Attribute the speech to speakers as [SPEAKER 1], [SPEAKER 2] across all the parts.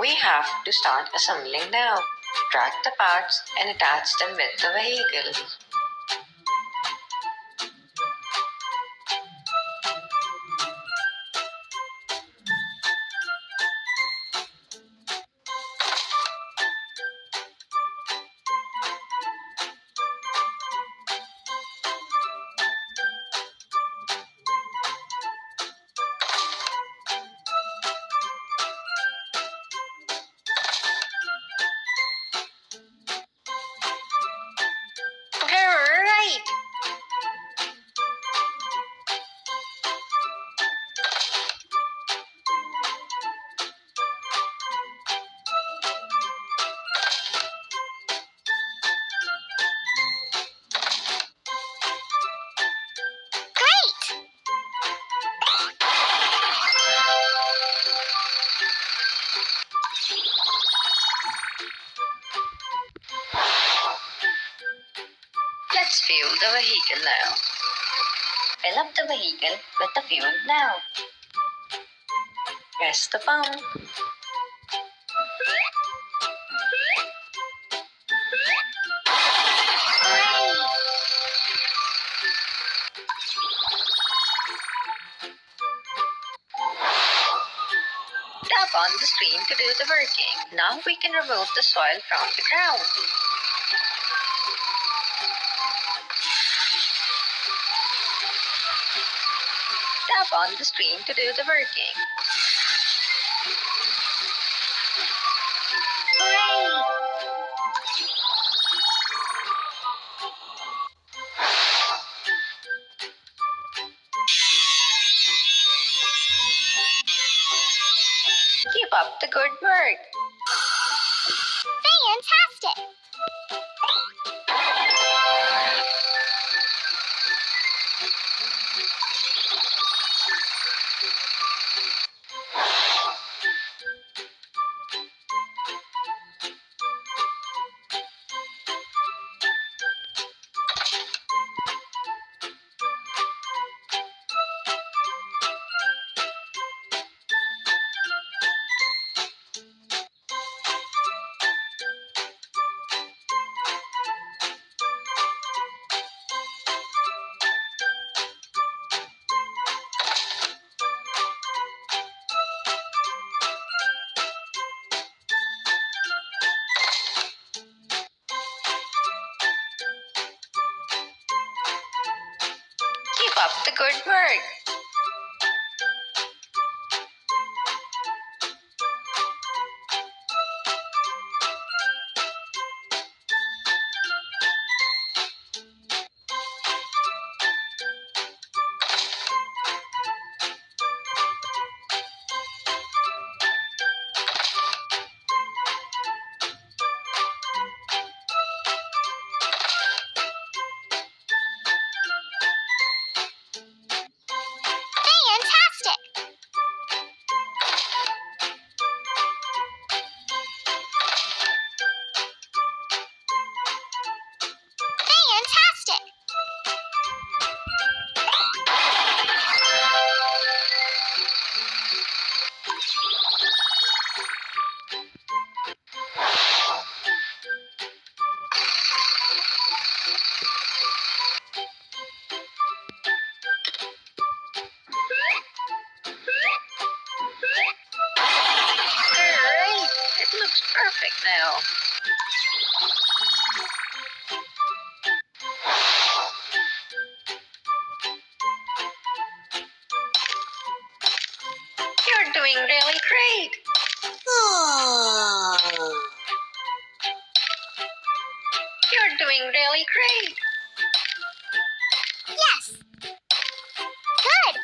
[SPEAKER 1] We have to start assembling now. Track the parts and attach them with the vehicle. Right! Let's fuel the vehicle now. Fill up the vehicle with the fuel now. Press the pump. Tap on the screen to do the working. Now we can remove the soil from the ground. Tap on the screen to do the working. Hooray! Keep up the good work.
[SPEAKER 2] Fantastic!
[SPEAKER 1] Keep up the good work.
[SPEAKER 2] Fantastic! Fantastic!
[SPEAKER 1] Great! It looks perfect now. You're doing really great. You're doing really great.
[SPEAKER 2] Yes! Good!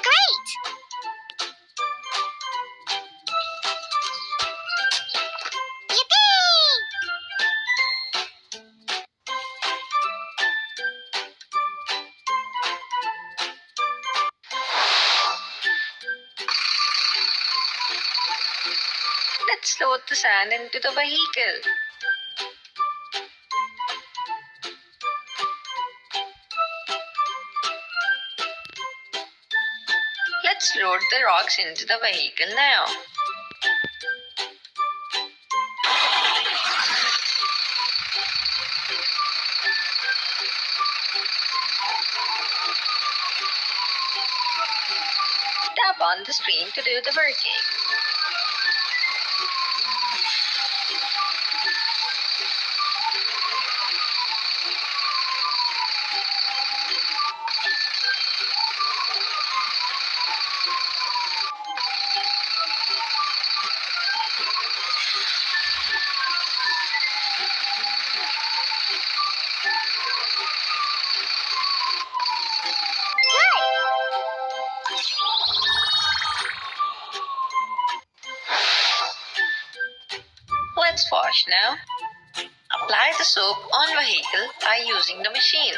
[SPEAKER 2] Great! Yippee!
[SPEAKER 1] Let's load the sand into the vehicle. Let's load the rocks into the vehicle now. Tap on the screen to do the working. Let's wash now. Apply the soap on vehicle by using the machine.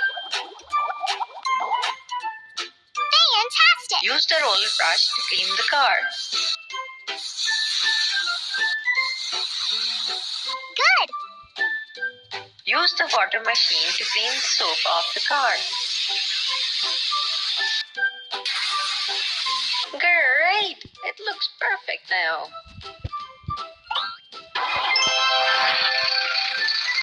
[SPEAKER 2] Fantastic.
[SPEAKER 1] Use the roller brush to clean the car.
[SPEAKER 2] Good.
[SPEAKER 1] Use the water machine to clean the soap off the car. Great! It looks perfect now.